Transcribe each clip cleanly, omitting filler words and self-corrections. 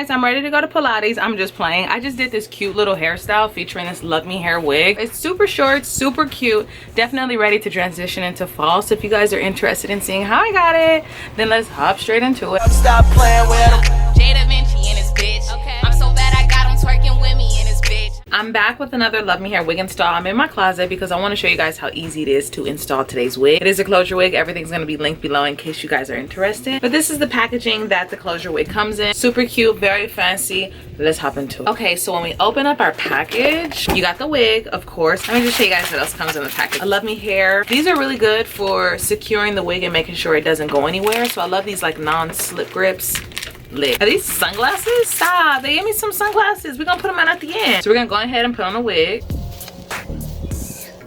guys, I'm ready to go to Pilates. I'm just playing. I just did this cute little hairstyle featuring this Luvmehair wig. It's super short, super cute. Definitely ready to transition into fall. So if you guys are interested in seeing how I got it, then let's hop straight into it. Stop playing with him. Jdevinci and his bitch. Okay. I'm so bad I got him twerking with me and his bitch. I'm back with another Luvmehair wig install. I'm in my closet because I want to show you guys how easy it is to install today's wig. It is a closure wig. Everything's going to be linked below in case you guys are interested. But this is the packaging that the closure wig comes in. Super cute, very fancy. Let's hop into it. Okay, so when we open up our package, you got the wig, of course. Let me just show you guys what else comes in the package. I love Luvmehair. These are really good for securing the wig and making sure it doesn't go anywhere. So I love these like non-slip grips. Lit. Are these sunglasses? Stop, they gave me some sunglasses. We're gonna put them on at the end. So we're gonna go ahead and put on a wig.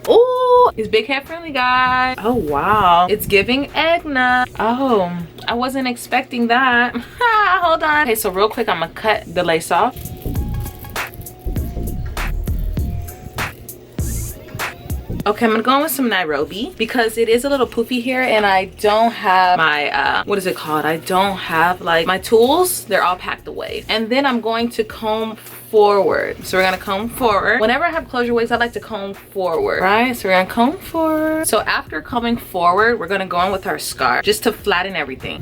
Oh, it's big head friendly, guys. Oh wow, it's giving Egna. Oh, I wasn't expecting that. Hold on. Okay, so real quick, I'm gonna cut the lace off. Okay, I'm gonna go in with some Nairobi because it is a little poofy here and I don't have my, what is it called? I don't have like my tools. They're all packed away. And then I'm going to comb forward. So we're gonna comb forward. Whenever I have closure wigs, I like to comb forward, right? So we're gonna comb forward. So after combing forward, we're gonna go in with our scarf just to flatten everything.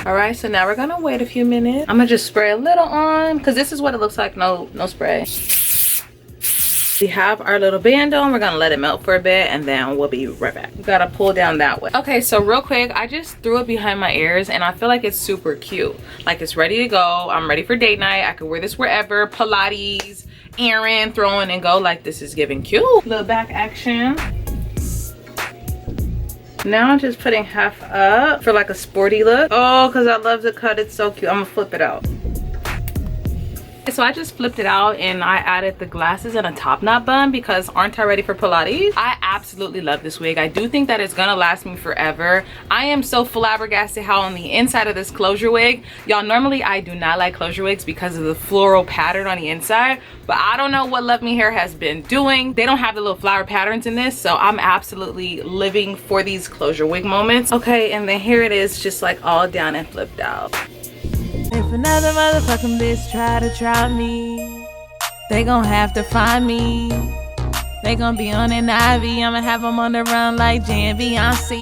All right, so now we're gonna wait a few minutes. I'm gonna just spray a little on because this is what it looks like, no spray. We have our little band on. We're gonna let it melt for a bit and then we'll be right back. We gotta pull down that way. Okay, so real quick, I just threw it behind my ears and I feel like it's super cute. Like it's ready to go. I'm ready for date night. I could wear this wherever. Pilates, errand, throwing and go. Like this is giving cute. Little back action. Now I'm just putting half up for like a sporty look. Oh, because I love the cut. It's so cute. I'm gonna flip it out. So I just flipped it out and I added the glasses and a top knot bun because aren't I ready for Pilates? I absolutely love this wig. I do think that it's gonna last me forever. I am so flabbergasted how on the inside of this closure wig, y'all, normally I do not like closure wigs because of the floral pattern on the inside, but I don't know what Luvmehair has been doing. They don't have the little flower patterns in this, so I'm absolutely living for these closure wig moments. Okay, and then here it is just like all down and flipped out. If another motherfucking bitch try to try me, they gon' have to find me. They gon' be on an IV. I'ma have them on the run like Jdevinci.